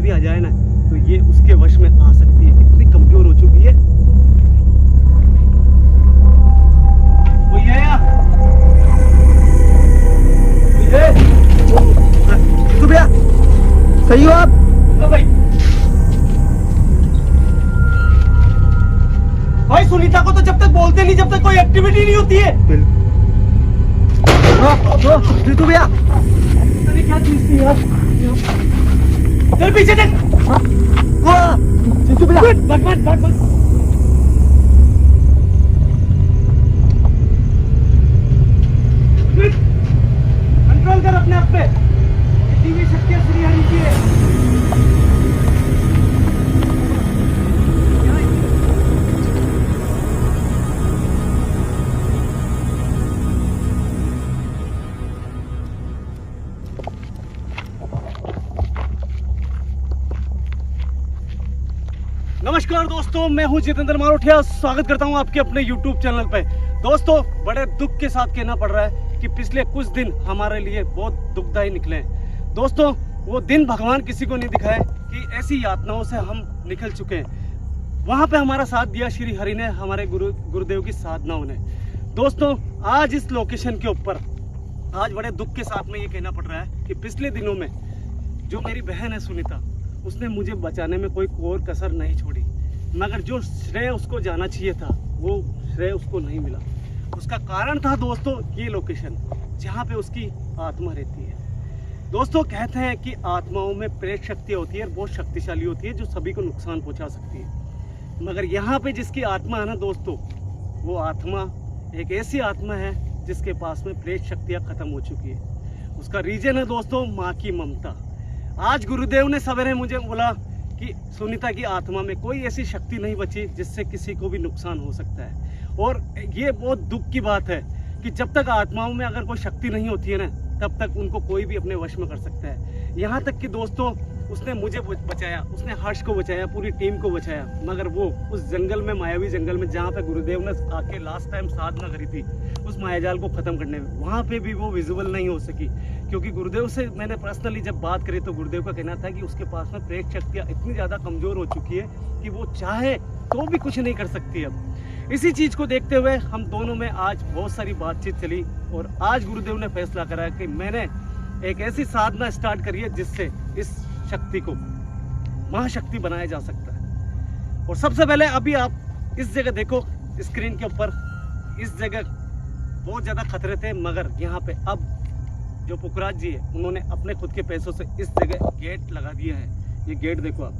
भी आ जाए ना तो ये उसके वश में आ सकती है, इतनी कमजोर हो चुकी है। कोई है यहाँ? तो भैया सही हो आप? भाई भाई सुनीता को तो जब तक बोलते नहीं, जब तक कोई एक्टिविटी नहीं होती है। जीतू भैया अरे क्या चीज थी यार, चल पीछे देख। जीतू भैया भगवान कंट्रोल कर अपने आप पे, इतनी भी शक्तियां श्री हरि की है। नमस्कार दोस्तों, मैं हूं जितेंद्र मारोठिया। स्वागत करता हूं आपके अपने YouTube चैनल पे। दोस्तों, बड़े दुख के साथ कहना पड़ रहा है कि पिछले कुछ दिन हमारे लिए बहुत दुखदायी निकले हैं। दोस्तों, वो दिन भगवान किसी को नहीं दिखाए कि ऐसी यातनाओं से हम निकल चुके हैं। वहां पे हमारा साथ दिया श्री हरि ने, हमारे गुरुदेव की साधनाओं ने। दोस्तों, आज इस लोकेशन के ऊपर आज बड़े दुख के साथ में ये कहना पड़ रहा है कि पिछले दिनों में जो मेरी बहन है सुनीता, उसने मुझे बचाने में कोई कोर कसर नहीं छोड़ी, मगर जो श्रेय उसको जाना चाहिए था वो श्रेय उसको नहीं मिला। उसका कारण था दोस्तों ये लोकेशन जहाँ पे उसकी आत्मा रहती है। दोस्तों, कहते हैं कि आत्माओं में प्रेत शक्ति होती है, बहुत शक्तिशाली होती है, जो सभी को नुकसान पहुँचा सकती है। मगर यहाँ पे जिसकी आत्मा है ना दोस्तों, वो आत्मा एक ऐसी आत्मा है जिसके पास में प्रेत शक्तियाँ खत्म हो चुकी है। उसका रीजन है दोस्तों माँ की ममता। आज गुरुदेव ने सवेरे मुझे बोला कि सुनीता की आत्मा में कोई ऐसी शक्ति नहीं बची जिससे किसी को भी नुकसान हो सकता है। और ये बहुत दुख की बात है कि जब तक आत्माओं में अगर कोई शक्ति नहीं होती है ना, तब तक उनको कोई भी अपने वश में कर सकता है। यहाँ तक कि दोस्तों, उसने मुझे बचाया, उसने हर्ष को बचाया, पूरी टीम को बचाया, मगर वो उस जंगल में, मायावी जंगल में, जहाँ पे गुरुदेव ने आके लास्ट टाइम साधना करी थी, उस मायाजाल को खत्म करने में, वहाँ पे भी वो विजिबल नहीं हो सकी। क्योंकि गुरुदेव से मैंने पर्सनली जब बात करी तो गुरुदेव का कहना था कि उसके पास में प्रेत शक्तियाँ इतनी ज़्यादा कमज़ोर हो चुकी है कि वो चाहे तो भी कुछ नहीं कर सकती। अब इसी चीज़ को देखते हुए हम दोनों में आज बहुत सारी बातचीत चली और आज गुरुदेव ने फैसला करा कि मैंने एक ऐसी साधना स्टार्ट करी है जिससे इस शक्ति को महाशक्ति बनाया जा सकता है। और सबसे पहले अभी आप इस जगह देखो, स्क्रीन के ऊपर इस जगह बहुत ज़्यादा खतरे थे, मगर यहाँ पे अब जो पुखराज जी है उन्होंने अपने खुद के पैसों से इस जगह गेट लगा दिया है। ये गेट देखो आप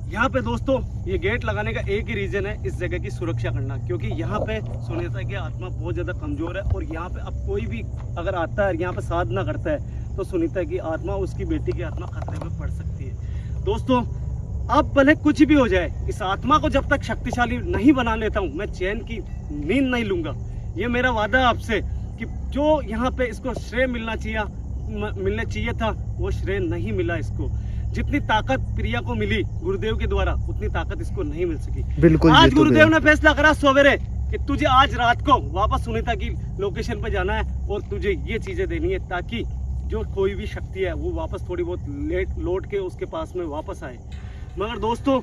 यहाँ पे दोस्तों, ये गेट लगाने का एक ही रीजन है, इस जगह की सुरक्षा करना, क्योंकि यहाँ पे सुनीता की आत्मा बहुत ज़्यादा कमज़ोर है और यहाँ पे अब कोई भी अगर आता है, यहाँ पे साधना करता है, तो सुनीता की आत्मा, उसकी बेटी की आत्मा खतरे में पड़ सकती है। दोस्तों, अब भले कुछ भी हो जाए, इस आत्मा को जब तक शक्तिशाली नहीं बना लेता हूँ, मैं चैन की नींद नहीं लूँगा। ये मेरा वादा है आपसे कि जो यहाँ पे इसको श्रेय मिलने चाहिए था, वो श्रेय नहीं मिला इसको। जितनी ताकत प्रिया को मिली गुरुदेव के द्वारा, उतनी ताकत इसको नहीं मिल सकी। बिल्कुल। आज गुरुदेव ने फैसला करा सवेरे कि तुझे आज रात को वापस सुनीता की लोकेशन पर जाना है और तुझे ये चीजें देनी है, ताकि जो कोई भी शक्ति है वो वापस थोड़ी बहुत लौट के उसके पास में वापस आए। मगर दोस्तों,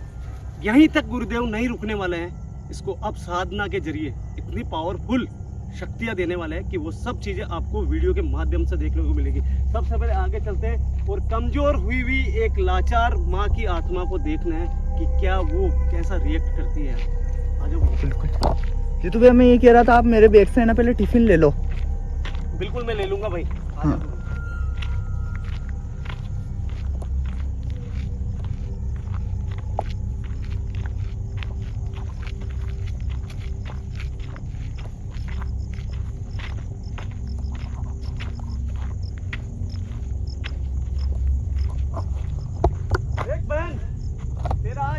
यहीं तक गुरुदेव नहीं रुकने वाले हैं। इसको अब साधना के जरिए इतनी पावरफुल शक्तियाँ देने वाले हैं कि वो सब चीज़ें आपको वीडियो के माध्यम से देखने को मिलेगी। सबसे पहले आगे चलते हैं और कमज़ोर हुई एक लाचार माँ की आत्मा को देखना है कि क्या वो कैसा रिएक्ट करती है। आ जाओ। बिल्कुल जी। तो भैया मैं ये कह रहा था, आप मेरे बैग से ना पहले टिफिन ले लो। बिल्कुल, मैं ले लूँगा भाई। हाँ।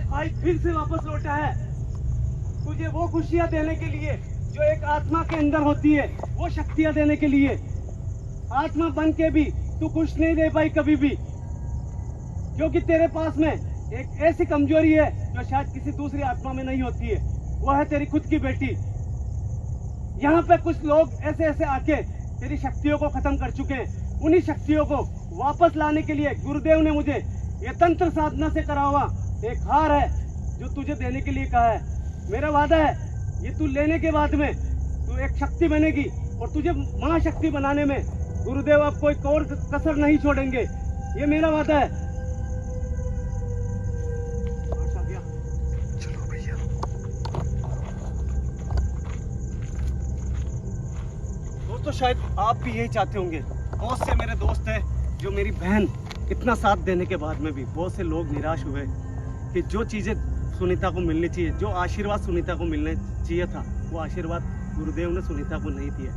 भाई फिर से वापस लौटा है तुझे वो खुशियां देने के लिए जो एक आत्मा के अंदर होती है, वो शक्तियां देने के लिए। आत्मा बन के भी तू खुश नहीं रह पाई कभी भी, क्योंकि तेरे पास में एक ऐसी कमजोरी है जो शायद किसी दूसरी आत्मा में नहीं होती है, वो है तेरी खुद की बेटी। यहाँ पे कुछ लोग ऐसे ऐसे आके तेरी शक्तियों को खत्म कर चुके हैं। उन्हीं शक्तियों को वापस लाने के लिए गुरुदेव ने मुझे ये तंत्र साधना से करा हुआ एक हार है जो तुझे देने के लिए कहा है। मेरा वादा है ये तू लेने के बाद में तू एक शक्ति बनेगी और तुझे महाशक्ति बनाने में गुरुदेव अब कोई और कसर नहीं छोड़ेंगे। ये मेरा वादा है। चलो भैया। दोस्तों शायद आप भी यही चाहते होंगे। बहुत से मेरे दोस्त हैं जो मेरी बहन इतना साथ देने के बाद में भी बहुत से लोग निराश हुए कि जो चीज़ें सुनीता को मिलनी चाहिए, जो आशीर्वाद सुनीता को मिलने चाहिए था, वो आशीर्वाद गुरुदेव ने सुनीता को नहीं दिया।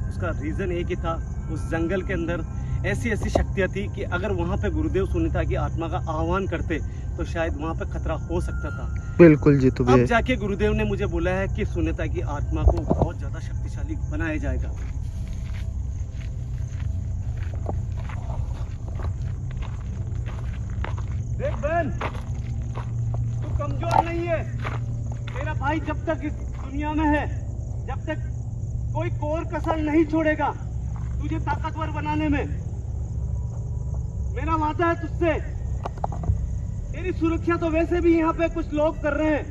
उसका रीज़न एक ही था, उस जंगल के अंदर ऐसी ऐसी शक्तियाँ थी कि अगर वहाँ पे गुरुदेव सुनीता की आत्मा का आह्वान करते तो शायद वहाँ पे खतरा हो सकता था। बिल्कुल जी। तो अब जाके गुरुदेव ने मुझे बोला है कि सुनीता की आत्मा को बहुत ज़्यादा शक्तिशाली बनाया जाएगा। देख बहन, तू कमजोर नहीं है। तेरा भाई जब तक इस दुनिया में है, जब तक कोई कोर कसर नहीं छोड़ेगा तुझे ताकतवर बनाने में। मेरा वादा है तुझसे। तेरी सुरक्षा तो वैसे भी यहाँ पे कुछ लोग कर रहे हैं,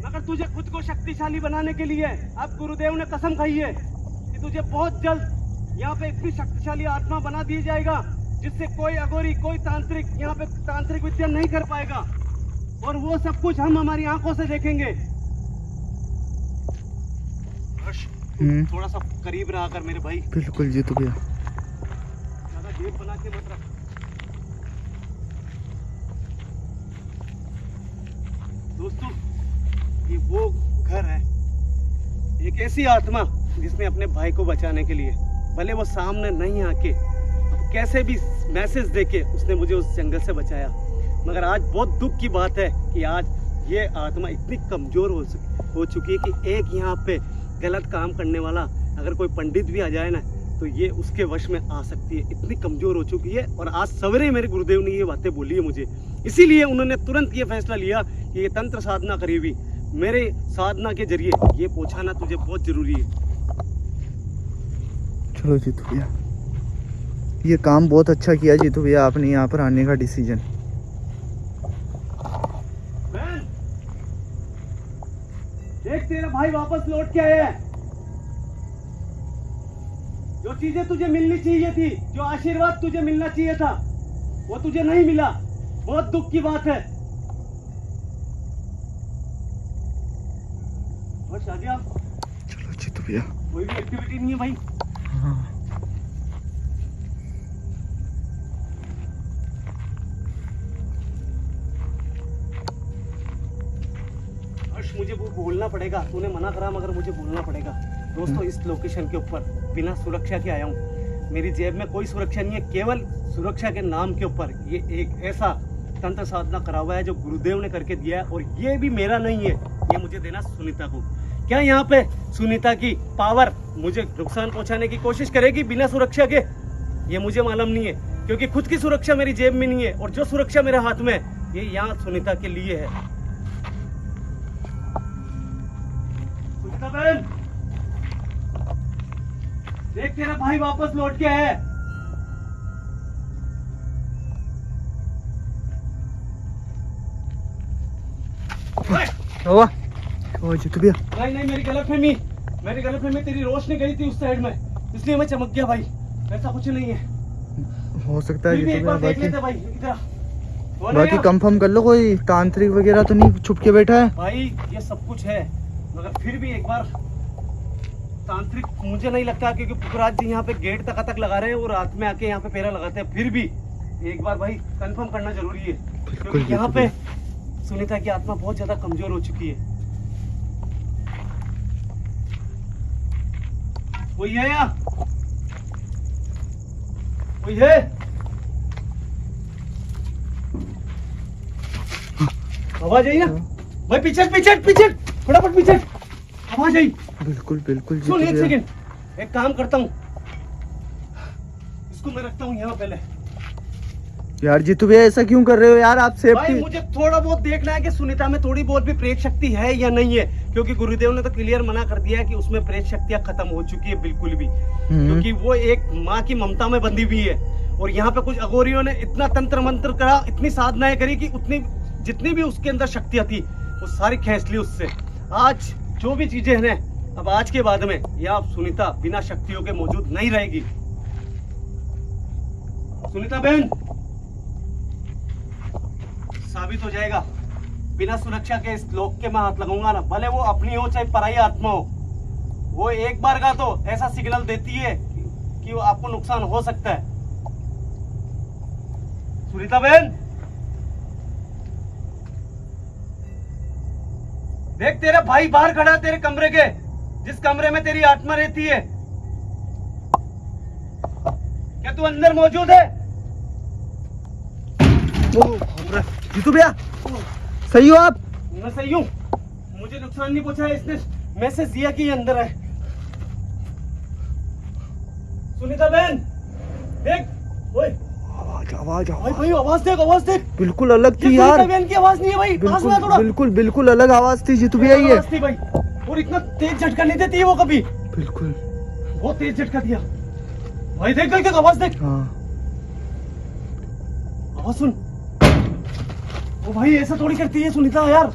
मगर तुझे खुद को शक्तिशाली बनाने के लिए अब गुरुदेव ने कसम खाई है कि तुझे बहुत जल्द यहाँ पे इतनी शक्तिशाली आत्मा बना दी जाएगा जिससे कोई अघोरी, कोई तांत्रिक यहाँ पे तांत्रिक विद्या नहीं कर पाएगा। और वो सब कुछ हम हमारी आंखों से देखेंगे। हर्ष, थोड़ा सा करीब रहा कर मेरे भाई। बिल्कुल जी। तो भैया ज्यादा जेब बना के मत रख। दोस्तों ये वो घर है, एक ऐसी आत्मा जिसने अपने भाई को बचाने के लिए, भले वो सामने नहीं आके, कैसे भी मैसेज देके उसने मुझे उस जंगल से बचाया। मगर आज बहुत दुख की बात है कि आज ये आत्मा इतनी कमजोर हो चुकी है कि एक यहाँ पे गलत काम करने वाला अगर कोई पंडित भी आ जाए ना तो ये उसके वश में आ सकती है। इतनी कमजोर हो चुकी है। और आज सवेरे मेरे गुरुदेव ने ये बातें बोली है मुझे, इसीलिए उन्होंने तुरंत ये फैसला लिया कि ये तंत्र साधना करी हुई मेरे साधना के जरिए ये पहुंचाना तुझे बहुत जरूरी है। चलो जी। तो भैया ये काम बहुत अच्छा किया जी। तो भैया आपने यहाँ पर आने का डिसीजन। देख तेरा भाई वापस लौट के आया है। जो चीजें तुझे मिलनी चाहिए थी, जो आशीर्वाद तुझे मिलना चाहिए था, वो तुझे नहीं मिला। बहुत दुख की बात है। और शादिया, चलो जी। तो भैया कोई भी एक्टिविटी नहीं है भाई। हाँ। मुझे वो बोलना पड़ेगा, तूने मना करा मगर मुझे बोलना पड़ेगा। दोस्तों इस लोकेशन के ऊपर बिना सुरक्षा के आया हूँ। मेरी जेब में कोई सुरक्षा नहीं है, केवल सुरक्षा के नाम के ऊपर ये एक ऐसा तंत्र साधना करा हुआ है जो गुरुदेव ने करके दिया है। और ये भी मेरा नहीं है, ये मुझे देना सुनीता को। क्या यहाँ पे सुनीता की पावर मुझे नुकसान पहुंचाने की कोशिश करेगी बिना सुरक्षा के? ये मुझे मालूम नहीं है, क्योंकि खुद की सुरक्षा मेरी जेब में नहीं है और जो सुरक्षा मेरे हाथ में है ये यहाँ सुनीता के लिए है। बहन, देख तेरा भाई वापस लौट के आया है। हुआ जी। तो भैया नहीं मेरी गलतफहमी तेरी रोशनी गई थी उस साइड में, इसलिए मैं चमक गया भाई। ऐसा कुछ नहीं है। हो सकता है जी। एक बार देख लेते भाई इधर। बाकी कंफर्म कर लो, कोई तांत्रिक वगैरह तो नहीं छुप के बैठा है? भाई ये सब कुछ है, मगर फिर भी एक बार तांत्रिक मुझे नहीं लगता, क्योंकि पुखराज जी यहाँ पे गेट तक लगा रहे हैं और रात में आके यहाँ पे पेरा लगाते हैं। फिर भी एक बार भाई कंफर्म करना जरूरी है, क्योंकि यहाँ पे सुनीता की आत्मा बहुत ज्यादा कमजोर हो चुकी है। कोई है यहाँ? कोई है? आवाज आई ना भाई? पीछे फटाफट पीछे आवाज आई। बिल्कुल बिल्कुल जी। सुन एक सेकंड, एक काम करता हूँ, इसको मैं रखता हूँ यहाँ पहले। यार जी तो भैया ऐसा क्यों कर रहे हो यार? आप भाई सेफ्टी। मुझे थोड़ा बहुत देखना है कि सुनीता में थोड़ी बहुत भी प्रेत शक्ति है या नहीं है, क्योंकि गुरुदेव ने तो क्लियर मना कर दिया है कि उसमें प्रेत शक्तियां खत्म हो चुकी है बिल्कुल भी, क्योंकि वो एक माँ की ममता में बंधी हुई है। और यहाँ पे कुछ अघोरियों ने इतना तंत्र मंत्र करा, इतनी साधनाएं करी कि उतनी जितनी भी उसके अंदर शक्तियां थी वो सारी खींच ली उससे। आज जो भी चीजें हैं, अब आज के बाद में यह सुनीता बिना शक्तियों के मौजूद नहीं रहेगी। सुनीता बहन, साबित हो जाएगा, बिना सुरक्षा के इस लोक के मैं हाथ लगाऊंगा ना, भले वो अपनी हो चाहे पराई आत्मा हो, वो एक बार का तो ऐसा सिग्नल देती है कि वो आपको नुकसान हो सकता है। सुनीता बहन, देख तेरा भाई बाहर खड़ा है तेरे कमरे के, जिस कमरे में तेरी आत्मा रहती है। क्या तू अंदर मौजूद है? जीतू भैया सही हो आप? मैं सही हूँ, मुझे नुकसान नहीं पहुंचा है। इसने मैसेज दिया कि ये अंदर है। सुनीता बहन देख, ओए आवाज भाई भाई आवाज देख, आवाज देख, बिल्कुल अलग ये थी यार। सुनीता बहन की आवाज नहीं है भाई, पास में आ थोड़ा। बिल्कुल अलग आवाज थी जीतू भैया ये। आवाज थी भाई, और इतना तेज झटका नहीं देती है वो कभी। बिल्कुल बहुत तेज झटका दिया भाई। देख देख आवाज देख, हाँ। आवाज सुन। वो भाई ऐसा थोड़ी करती है सुनीता यार,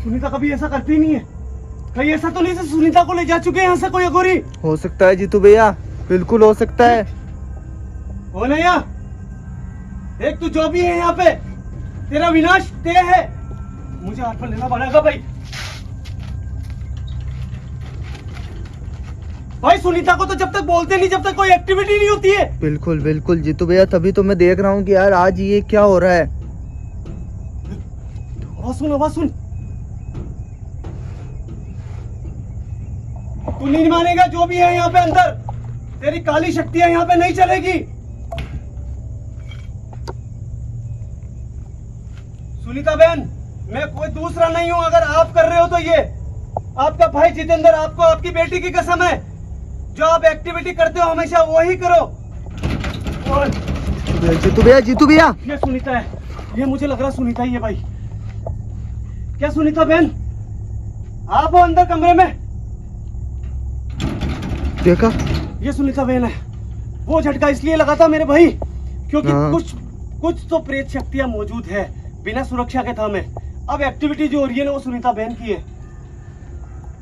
सुनीता कभी ऐसा करती नहीं है। कहीं ऐसा तो नहीं से सुनीता को ले जा चुके हैं यहाँ से कोई अघोरी? हो सकता है जीतू भैया, बिल्कुल हो सकता है। हो ना यार, देख तू जो भी है यहाँ पे, तेरा विनाश तय है। मुझे हाथ पर लेना पड़ेगा भाई। भाई सुनीता को तो जब तक बोलते नहीं, जब तक कोई एक्टिविटी नहीं होती है। बिल्कुल जीतू भैया, तभी तो मैं देख रहा हूँ कि यार आज ये क्या हो रहा है। आवाज सुन, आवाज सुन। तू नहीं मानेगा, जो भी है यहाँ पे अंदर, तेरी काली शक्तियां यहाँ पे नहीं चलेगी। सुनीता बहन, मैं कोई दूसरा नहीं हूं। अगर आप कर रहे हो तो ये आपका भाई जितेंद्र, आपको आपकी बेटी की कसम है। जो आप एक्टिविटी करते हो हमेशा वो ही करो। और जीतू भैया ये सुनीता है, ये मुझे लग रहा सुनीता ही है भाई। क्या सुनीता बहन, आप हो अंदर कमरे में? देखा, ये सुनीता बहन है। वो झटका इसलिए लगा था मेरे भाई क्योंकि हाँ। कुछ तो प्रेत शक्तियां मौजूद है बिना सुरक्षा के था में। अब एक्टिविटी जो हो रही है ना वो सुनीता बहन की है।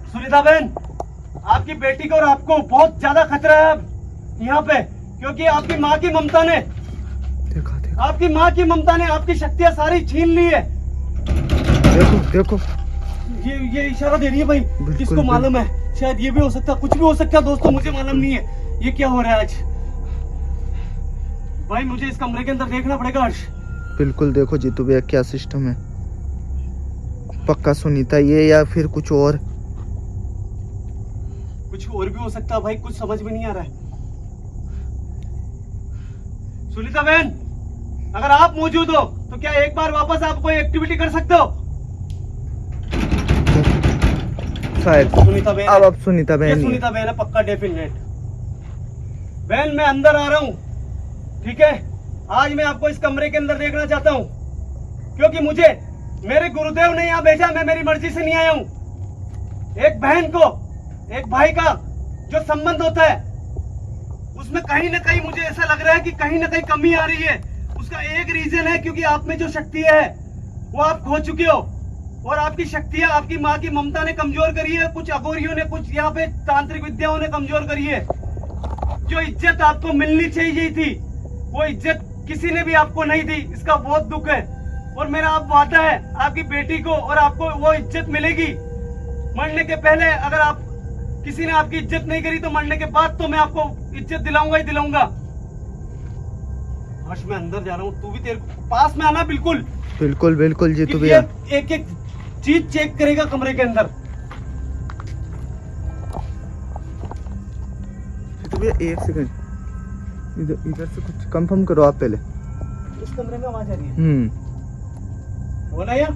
सुनीता बहन, आपकी बेटी को और आपको बहुत ज्यादा खतरा है अब यहाँ पे, क्योंकि आपकी माँ की ममता ने देखा आपकी माँ की ममता ने आपकी शक्तियां सारी छीन ली है। देखो ये इशारा दे रही है भाई। किसको मालूम है, शायद ये भी हो सकता, कुछ भी हो सकता है दोस्तों, मुझे मालूम नहीं है ये क्या हो रहा है आज। भाई मुझे इस कमरे के अंदर देखना पड़ेगा हर्ष। बिल्कुल देखो जीतू भैया क्या सिस्टम है। पक्का सुनीता ये या फिर कुछ और भी हो सकता है भाई, कुछ समझ में नहीं आ रहा है। सुनीता बहन, अगर आप मौजूद हो तो क्या एक बार वापस आप कोई एक्टिविटी कर सकते हो? शायद सुनीता बहन, अब सुनीता बहन ही है। सुनीता बहन है पक्का, डेफिनेट। बहन मैं अंदर आ रहा हूँ, ठीक है? आज मैं आपको इस कमरे के अंदर देखना चाहता हूँ, क्योंकि मुझे मेरे गुरुदेव ने यहाँ भेजा, मैं मेरी मर्जी से नहीं आया हूँ। एक बहन को एक भाई का जो संबंध होता है उसमें कहीं ना कहीं मुझे ऐसा लग रहा है कि कहीं ना कहीं कमी आ रही है। उसका एक रीजन है क्योंकि आप में जो शक्ति है वो आप खो चुके हो, और आपकी शक्तियां आपकी माँ की ममता ने कमजोर करी है, कुछ अघोरियों ने, कुछ यहाँ पे तांत्रिक विद्याओं ने कमजोर करी है। जो इज्जत आपको मिलनी चाहिए थी वो इज्जत किसी ने भी आपको नहीं दी, इसका बहुत दुख है। और मेरा आप वादा है आपकी बेटी को और आपको वो इज्जत मिलेगी। मरने के पहले अगर आप किसी ने आपकी इज्जत नहीं करी तो मरने के बाद तो मैं आपको इज्जत दिलाऊंगा ही दिलाऊंगा। हर्ष मैं अंदर जा रहा हूँ, तू भी तेरे पास में आना। बिल्कुल जीतू भैया, एक एक चीज चेक करेगा कमरे के अंदर। जीतू भैया एक सेकंड, इधर से कुछ कंफर्म करो आप पहले। इस कमरे में आवाज आ रही है। हो ना यार,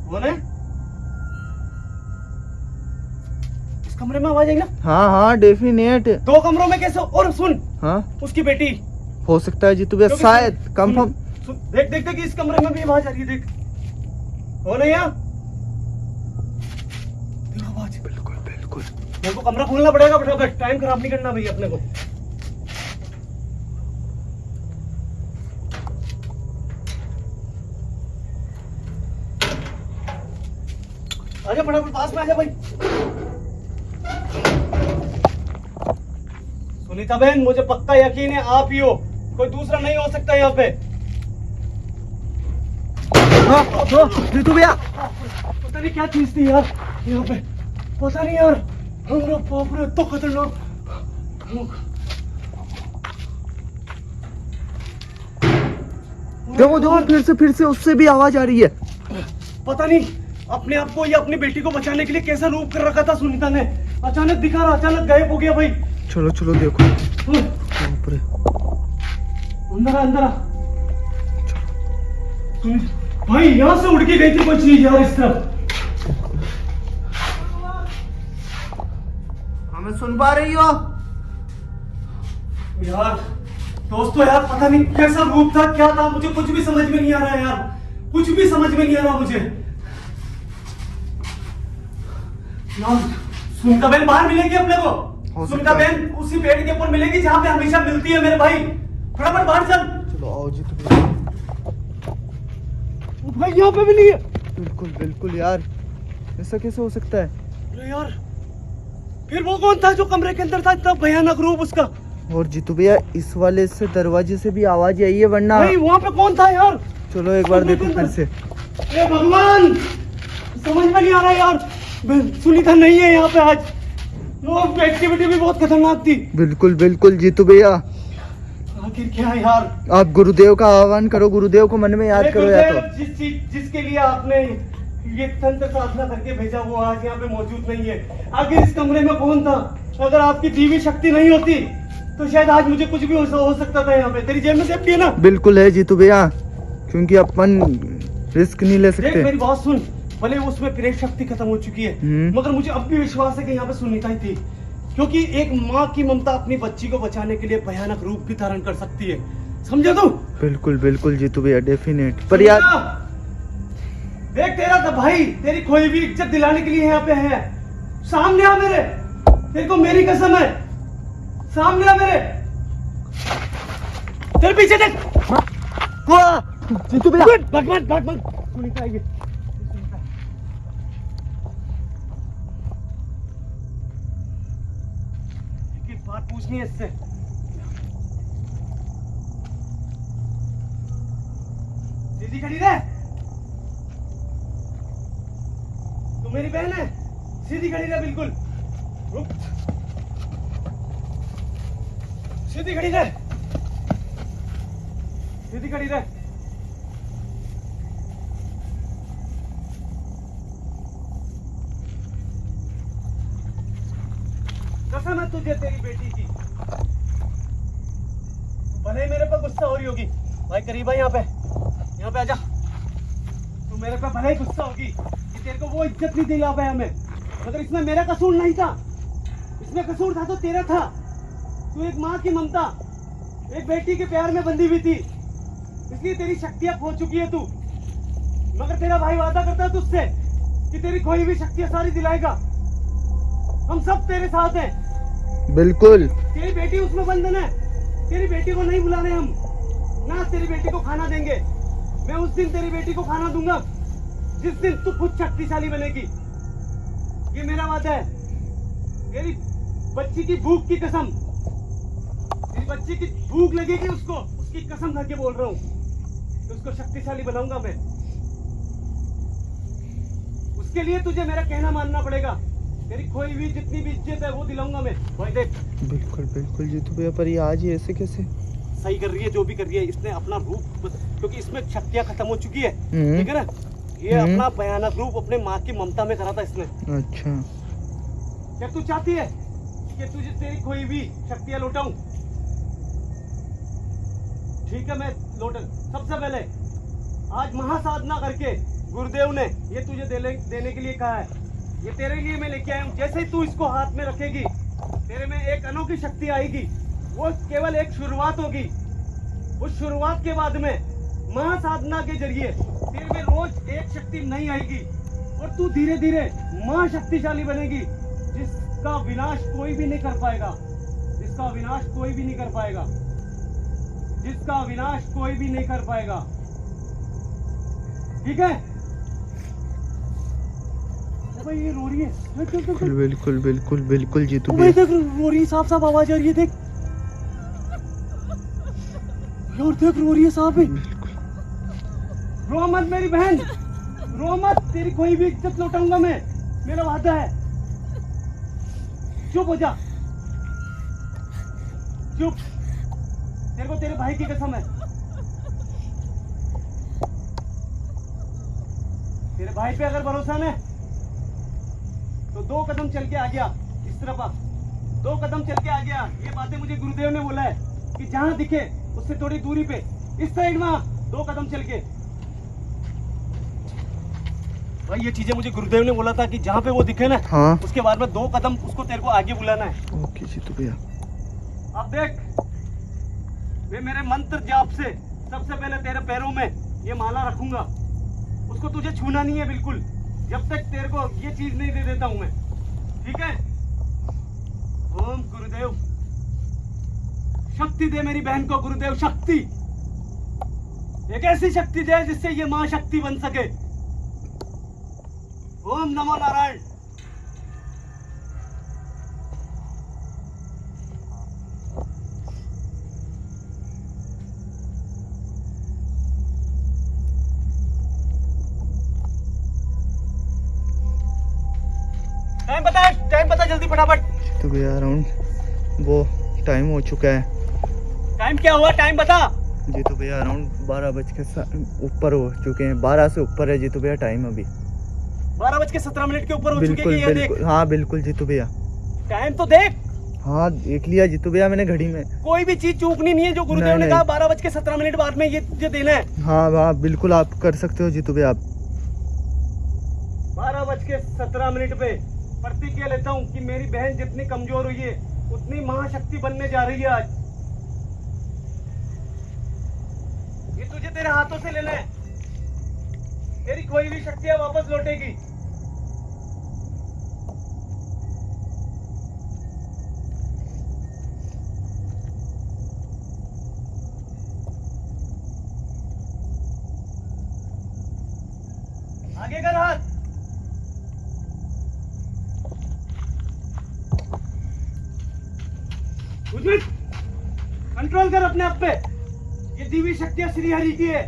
हो ना? इस कमरे में आवाज आई ना? हाँ डेफिनेट। 2 कमरों में कैसे? और सुन, हाँ उसकी बेटी हो सकता है जीतू भैया, शायद कंफर्म। देख कि इस कमरे में भी आवाज आ रही है। देख, हो ना यार? आवाज। बिल्कुल। मेरे को कमरा खोलना पड़ेगा फटाफट, टाइम खराब नहीं करना भैया अपने को। आजा फटाफट पास में आजा भाई। सुनीता बहन, मुझे पक्का यकीन है आप ही हो, कोई दूसरा नहीं हो सकता यहाँ पे। जीतू भैया, पता नहीं क्या चीज थी यार यहाँ पे, पता नहीं यार। हम लोग बाप रे, तो खतरनाक। देखो देखो, फिर से उससे भी आवाज आ रही है। पता नहीं अपने आप को या अपनी बेटी को बचाने के लिए कैसा रूप कर रखा था सुनीता ने। अचानक दिखा रहा, अचानक गायब हो गया भाई। चलो चलो देखो। बाप रे। अंदर आ, अंदर आ। भाई यहाँ से उड़ के गई थी कोई चीज यार इस तरफ। हमें सुन पा रही हो यार? दोस्तों यार, पता नहीं कैसा रूप था, क्या था, मुझे कुछ भी समझ में नहीं आ रहा है यार, कुछ भी समझ में नहीं आ रहा मुझे यार। सुनीता बहन बाहर मिलेगी अपने को। सुनीता बहन उसी पेड़ के ऊपर मिलेगी जहाँ पे हमेशा मिलती है मेरे भाई। फटाफट बाहर चल। चलो आओ जी। तो भाई यहाँ पे मिली है। बिल्कुल बिल्कुल यार, ऐसा कैसे हो सकता है? अरे यार, फिर वो कौन था जो कमरे के अंदर था, इतना भयानक रूप उसका? और जीतू भैया, इस वाले से दरवाजे से भी आवाज आई है, वरना भाई वहाँ पे कौन था यार? चलो एक बार देखो फिर से। अरे भगवान, समझ में नहीं आ रहा यार। सुनीता नहीं है यहाँ पे आज। वो एक्टिविटी भी बहुत खतरनाक थी। बिल्कुल बिल्कुल जीतू भैया, आखिर क्या है यार? आप गुरुदेव का आह्वान करो, गुरुदेव को मन में याद करो या तो। जिसके लिए आपने ये तंत्र साधना करके भेजा, वो आज यहाँ पे मौजूद नहीं है। आखिर इस कमरे में कौन था? अगर आपकी जीवी शक्ति नहीं होती तो शायद आज मुझे कुछ भी हो सकता था यहाँ पे। तेरी जेब में सेफ्टी है ना? बिल्कुल है जीतू भैया, क्योंकि अपन रिस्क नहीं ले देख सकते। मेरी बात सुन, भले उसमें प्रेत शक्ति खत्म हो चुकी है, मगर मुझे अब भी विश्वास है कि यहाँ पे सुनीता ही थी, क्योंकि एक माँ की ममता अपनी बच्ची को बचाने के लिए भयानक रूप भी धारण कर सकती है। समझे तू? बिल्कुल बिल्कुल जीतू भैया, डेफिनेट। पर यार देख, तेरा तो भाई तेरी खोई हुई इज्जत दिलाने के लिए यहाँ पे है। सामने आ मेरे, तेरे को मेरी कसम है, सामने आ मेरे। तेरे पीछे देख। जीतू भैया, भगवान भगवान, सुनीता आएगी। एक बात पूछनी है इससे। सीधी खड़ी रह। तू मेरी बहन है, सीधी खड़ी रह, बिल्कुल रुक। सीधी खड़ी रह, सीधी खड़ी रह। कसम है तुझे तेरी बेटी की। भले मेरे पर गुस्सा हो रही होगी भाई, करीब है यहाँ पे आजा। तू मेरे पे भले ही गुस्सा होगी कि तेरे को वो इज्जत नहीं दिला पाया मैं, मगर इसमें मेरा कसूर नहीं था। इसमें कसूर था तो तेरा था। तू एक माँ की ममता, एक बेटी के प्यार में बंधी हुई थी, इसलिए तेरी शक्तियां खो चुकी है तू। मगर तेरा भाई वादा करता है तुझसे कि तेरी खोई हुई शक्तियां सारी दिलाएगा। हम सब तेरे साथ हैं। बिल्कुल। तेरी बेटी उसमें बंधन है। तेरी बेटी को नहीं बुला रहे हम ना, तेरी बेटी को खाना देंगे। मैं उस दिन तेरी बेटी को खाना दूंगा जिस दिन तू खुद शक्तिशाली बनेगी। ये मेरा वादा है। तेरी बच्ची की भूख की कसम, तेरी बच्ची की भूख लगेगी उसको, उसकी कसम खा के बोल रहा हूँ कि उसको शक्तिशाली बनाऊंगा मैं। उसके लिए तुझे मेरा कहना मानना पड़ेगा। तेरी खोई हुई जितनी भी इज्जत है वो दिलाऊंगा मैं। भाई देख, बिल्कुल बिल्कुल जीतू भैया, पर ये आज ही ऐसे कैसे? सही कर रही है जो भी कर रही है। इसने अपना रूप, क्योंकि इसमें शक्तियां खत्म हो चुकी है, ठीक है ना? ये अपना भयानक रूप अपने माँ की ममता में करा था इसने। अच्छा, क्या तू चाहती है कि तुझे तेरी खोई हुई शक्तियां लौटाऊं? ठीक है, मैं लौटन। सबसे पहले आज महासाधना करके गुरुदेव ने ये तुझे देने के लिए कहा है। ये तेरे लिए मैं लेके आया हूँ। जैसे ही तू इसको हाथ में रखेगी, तेरे में एक अनोखी शक्ति आएगी। वो केवल एक शुरुआत होगी। उस शुरुआत के बाद में महासाधना के जरिए तेरे में रोज एक शक्ति नई आएगी और तू धीरे धीरे महाशक्तिशाली बनेगी, जिसका विनाश कोई भी नहीं कर पाएगा। जिसका विनाश कोई भी नहीं कर पाएगा। जिसका विनाश कोई भी नहीं कर पाएगा। ठीक है? भाई ये रो रही है। देख, देख, देख, देख। बिल्कुल बिल्कुल बिल्कुल जीतू ओ भाई भैया। देख रो रही है, साफ साफ आवाज आ रही है, देख यार, देख रो रही है साहब। बिल्कुल रो मत मेरी बहन, रो मत, तेरी कोई भी इज्जत लौटाऊंगा मैं, मेरा वादा है। चुप हो जा, चुप, तेरे को तेरे भाई की कसम है। तेरे भाई पे अगर भरोसा न है तो 2 कदम चल के आ गया इस तरफ आ, 2 कदम चल के आ गया। ये बातें मुझे गुरुदेव ने बोला है कि जहां दिखे उससे थोड़ी दूरी पे इस साइड में 2 कदम चल के। भाई ये चीजें मुझे गुरुदेव ने बोला था कि जहां पे वो दिखे ना, हाँ उसके बाद में 2 कदम उसको तेरे को आगे बुलाना है। ओके जीतू भैया। अब देख, मैं मेरे मंत्र जाप से सबसे पहले तेरे पैरों में ये माला रखूंगा, उसको तुझे छूना नहीं है बिल्कुल, जब तक तेरे को ये चीज नहीं दे देता हूं मैं, ठीक है? ओम गुरुदेव, शक्ति दे मेरी बहन को गुरुदेव, शक्ति, एक ऐसी शक्ति दे जिससे ये मां शक्ति बन सके। ओम नमो नारायण। टाइम बता जल्दी फटाफट। जीतू भैया अराउंड वो टाइम हो चुका है। टाइम क्या हुआ, टाइम बता। जीतू भैया अराउंड 12 बज के ऊपर हो चुके हैं, 12 से ऊपर है जीतू भैया टाइम अभी। 12:17 के ऊपर हो चुके बिल्कुल हैं, ये देख। बिल्कुल हाँ बिल्कुल जीतू भैया। टाइम तो देख। हाँ देख लिया जीतू भैया मैंने घड़ी में। कोई भी चीज चूकनी नहीं है, जो गुरुदेव ने नहीं, कहा 12:17 बाद में ये देना है। हाँ हाँ बिल्कुल आप कर सकते हो जीतू भैया। आप 12:17 पे प्रतिज्ञा लेता हूँ कि मेरी बहन जितनी कमजोर हुई है उतनी महाशक्ति बनने जा रही है आज। ये तुझे तेरे हाथों से लेना है, तेरी कोई भी शक्तियां वापस लौटेगी। आगे कर हाथ। कंट्रोल कर अपने आप पे, ये दिव्य शक्तियां श्री हरि की है।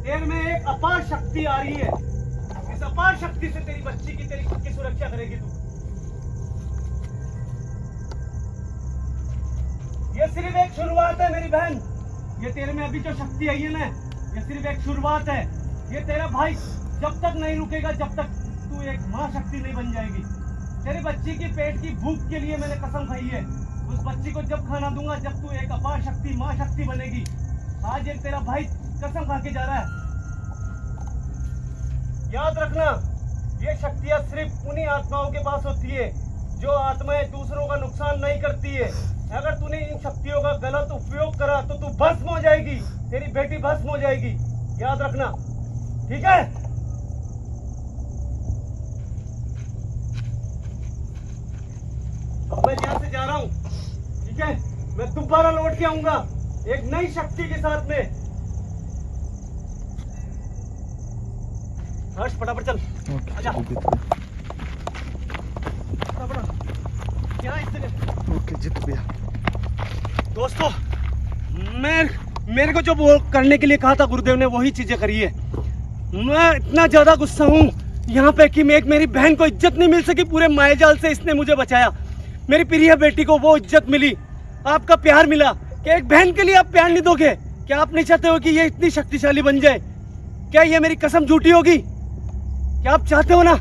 तेरे में एक अपार शक्ति आ रही है, इस अपार शक्ति से तेरी बच्ची की, तेरी खुद की सुरक्षा करेगी तू। ये सिर्फ एक शुरुआत है मेरी बहन, ये तेरे में अभी जो शक्ति आई है ना, ये सिर्फ एक शुरुआत है। ये तेरा भाई जब तक नहीं रुकेगा, जब तक तू एक मां शक्ति नहीं बन जाएगी। तेरी बच्ची की पेट की भूख के लिए मैंने कसम खाई है, उस बच्ची को जब खाना दूंगा, जब तू एक अपार शक्ति मां शक्ति बनेगी। आज एक तेरा भाई कसम खा के जा रहा है। याद रखना, ये शक्तियां सिर्फ उन्हीं आत्माओं के पास होती है जो आत्माएं दूसरों का नुकसान नहीं करती है। अगर तूने इन शक्तियों का गलत उपयोग करा तो तू भस्म हो जाएगी, तेरी बेटी भस्म हो जाएगी, याद रखना, ठीक है? अब मैं यहाँ से जा रहा हूँ, ठीक है? मैं दोबारा लौट के आऊंगा एक नई शक्ति के साथ में। हर्ष फटाफट चल, आजा फटाफट। क्या इस जगह? ओके जीतू भैया। दोस्तों, मेरे को जो वो करने के लिए कहा था गुरुदेव ने, वही चीजें करी है। मैं इतना ज्यादा गुस्सा हूँ यहाँ पे कि मेरी बहन को इज्जत नहीं मिल सकी, पूरे मायाजाल से इसने मुझे बचाया। मेरी प्रिय बेटी को वो इज्जत मिली, आपका प्यार मिला। क्या एक बहन के लिए आप प्यार नहीं दोगे? क्या आप नहीं चाहते हो कि ये इतनी शक्तिशाली बन जाए? क्या ये मेरी कसम झूठी होगी? क्या आप चाहते हो ना?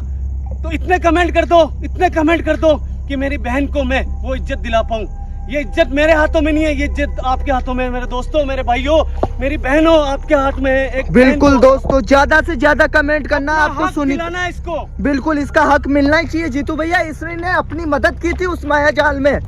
तो इतने कमेंट कर दो, इतने कमेंट कर दो कि मेरी बहन को मैं वो इज्जत दिला पाऊं। ये इज्जत मेरे हाथों में नहीं है, ये इज्जत आपके हाथों में है। मेरे दोस्तों, मेरे भाइयों, मेरी बहनों, आपके हाथ में है। एक बिल्कुल दोस्तों, ज्यादा से ज्यादा कमेंट करना, आपको सुनी है इसको। बिल्कुल इसका हक मिलना ही चाहिए जीतू भैया। इसने अपनी मदद की थी उस मायाजाल में।